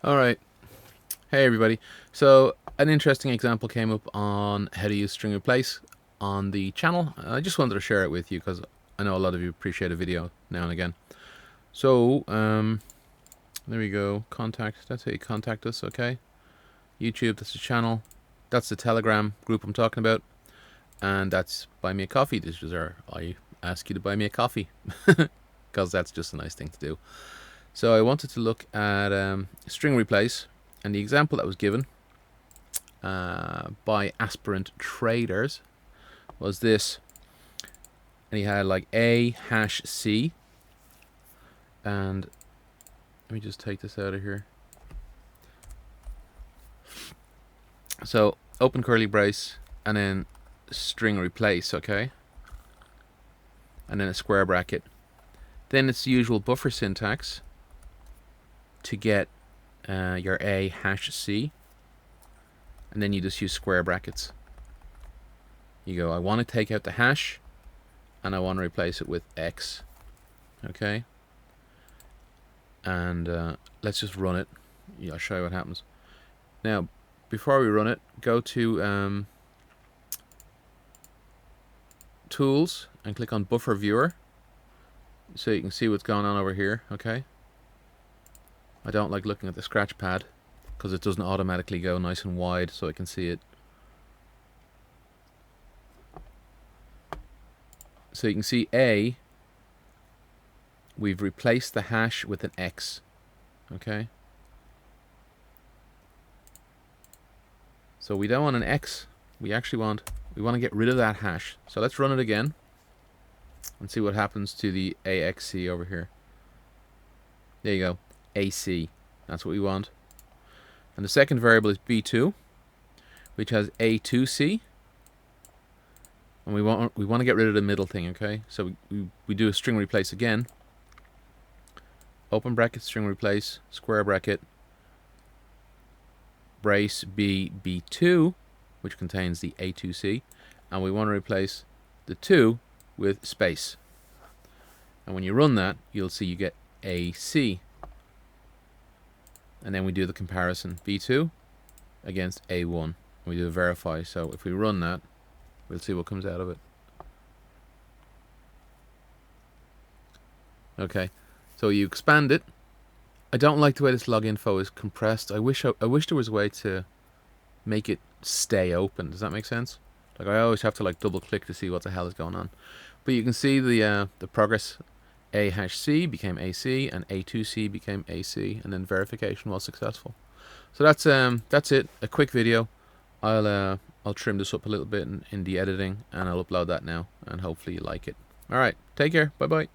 Alright, hey everybody. So an interesting example came up on how to use string replace on the channel. I just wanted to share it with you because I know a lot of you appreciate a video now and again. So there we go. Contact, that's how you contact us, okay? YouTube, that's the channel. That's the Telegram group I'm talking about. And that's buy me a coffee. This is where I ask you to buy me a coffee because that's just a nice thing to do. So I wanted to look at string replace, and the example that was given by aspirant traders was this. And he had like A hash C, and let me just take this out of here. So open curly brace and then string replace, okay, and then a square bracket. Then it's the usual buffer syntax to get your A hash C, and then you just use square brackets. You go, I want to take out the hash and I want to replace it with X, okay, and let's just run it. Yeah, I'll show you what happens. Now before we run it, go to tools and click on buffer viewer so you can see what's going on over here, okay. I don't like looking at the scratch pad because it doesn't automatically go nice and wide so I can see it. So you can see A, we've replaced the hash with an X, okay. So we don't want an X, we want to get rid of that hash. So let's run it again and see what happens to the AXC over here. There you go, AC, that's what we want. And the second variable is B2, which has A2C, and we want to get rid of the middle thing, okay. So we do a string replace again. Open bracket, string replace, square bracket, brace B2, which contains the A2C, and we want to replace the 2 with space. And when you run that, you'll see you get AC. And then we do the comparison, B2 against A1. We do a verify. So if we run that, we'll see what comes out of it. Okay, so you expand it. I don't like the way this log info is compressed. I wish there was a way to make it stay open. Does that make sense? Like I always have to like double click to see what the hell is going on. But you can see the progress. A hash C became AC and A2C became AC, and then verification was successful. So that's it. A quick video. I'll trim this up a little bit in the editing, and I'll upload that now, and hopefully you like it. All right, take care. Bye bye.